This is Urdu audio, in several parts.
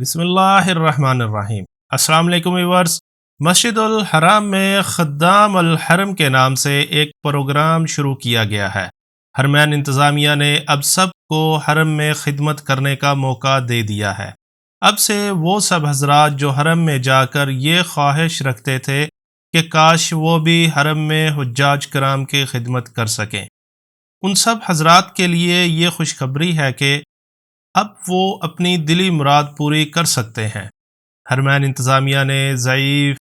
بسم اللہ الرحمن الرحیم۔ السلام علیکم ویورز۔ مسجد الحرام میں خدام الحرم کے نام سے ایک پروگرام شروع کیا گیا ہے۔ حرمین انتظامیہ نے اب سب کو حرم میں خدمت کرنے کا موقع دے دیا ہے۔ اب سے وہ سب حضرات جو حرم میں جا کر یہ خواہش رکھتے تھے کہ کاش وہ بھی حرم میں حجاج کرام کی خدمت کر سکیں، ان سب حضرات کے لیے یہ خوشخبری ہے کہ اب وہ اپنی دلی مراد پوری کر سکتے ہیں۔ حرمین انتظامیہ نے ضعیف،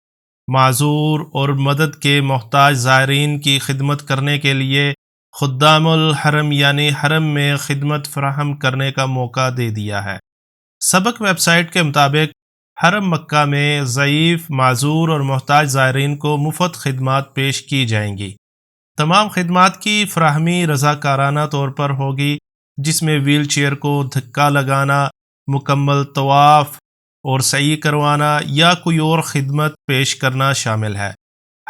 معذور اور مدد کے محتاج زائرین کی خدمت کرنے کے لیے خدام الحرم یعنی حرم میں خدمت فراہم کرنے کا موقع دے دیا ہے۔ سبق ویب سائٹ کے مطابق حرم مکہ میں ضعیف، معذور اور محتاج زائرین کو مفت خدمات پیش کی جائیں گی۔ تمام خدمات کی فراہمی رضاکارانہ طور پر ہوگی، جس میں ویل چیئر کو دھکا لگانا، مکمل طواف اور سعی کروانا یا کوئی اور خدمت پیش کرنا شامل ہے۔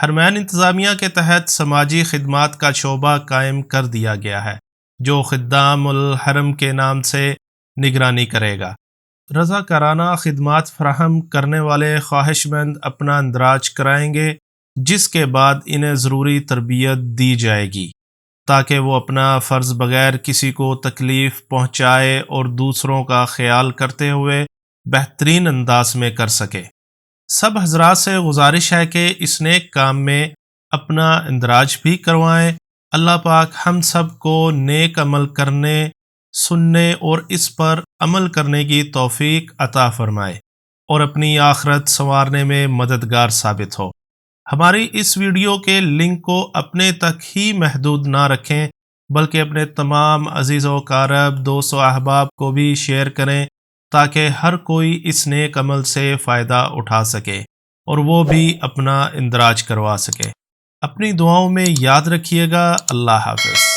حرمین انتظامیہ کے تحت سماجی خدمات کا شعبہ قائم کر دیا گیا ہے، جو خدام الحرم کے نام سے نگرانی کرے گا۔ رضاکارانہ خدمات فراہم کرنے والے خواہش مند اپنا اندراج کرائیں گے، جس کے بعد انہیں ضروری تربیت دی جائے گی تاکہ وہ اپنا فرض بغیر کسی کو تکلیف پہنچائے اور دوسروں کا خیال کرتے ہوئے بہترین انداز میں کر سکے۔ سب حضرات سے گزارش ہے کہ اس نیک کام میں اپنا اندراج بھی کروائیں۔ اللہ پاک ہم سب کو نیک عمل کرنے، سننے اور اس پر عمل کرنے کی توفیق عطا فرمائے اور اپنی آخرت سنوارنے میں مددگار ثابت ہو۔ ہماری اس ویڈیو کے لنک کو اپنے تک ہی محدود نہ رکھیں، بلکہ اپنے تمام عزیز و اقارب، دوست و احباب کو بھی شیئر کریں تاکہ ہر کوئی اس نیک عمل سے فائدہ اٹھا سکے اور وہ بھی اپنا اندراج کروا سکے۔ اپنی دعاؤں میں یاد رکھیے گا۔ اللہ حافظ۔